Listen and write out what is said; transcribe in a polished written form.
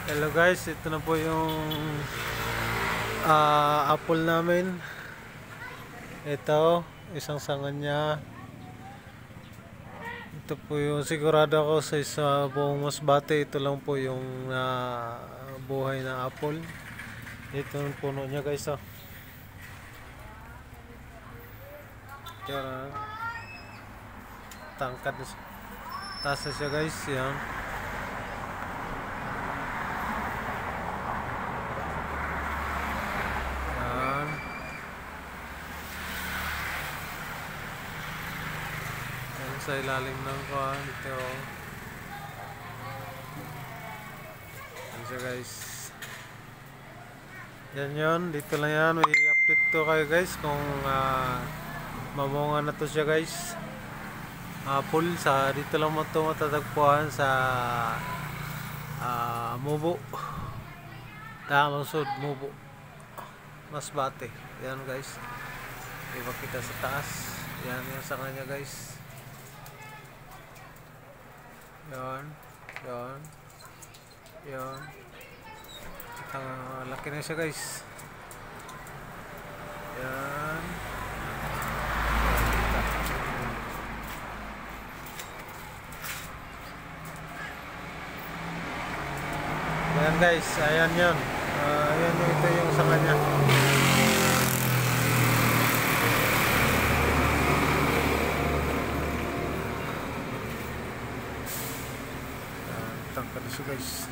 Hello guys, ito na po yung apple namin. Ito, isang sanga niya. Ito po yung sigurado ako sa buong Masbate. Ito lang po yung buhay na apple. Ito yung puno niya guys. Oh. Kaya tangkad na siya. Taas na siya guys. Yan. Sa ilalim ng kuhan ito. Yan siya guys. Yan yun, dito lang yan. May update to kayo guys kung mamunga na to siya guys. Apple sa dito lang mo ito matatagpuan sa Mubo. Damasud Mubo, Masbate. Yan guys. Iba kita sa taas. Yan yung sa kanya guys. Yan. Yan. Yan. Laki na siya guys. Yan. Yan guys. Ayan yun. Ayan yung ito yung sa kanya. Tangkad siya guys.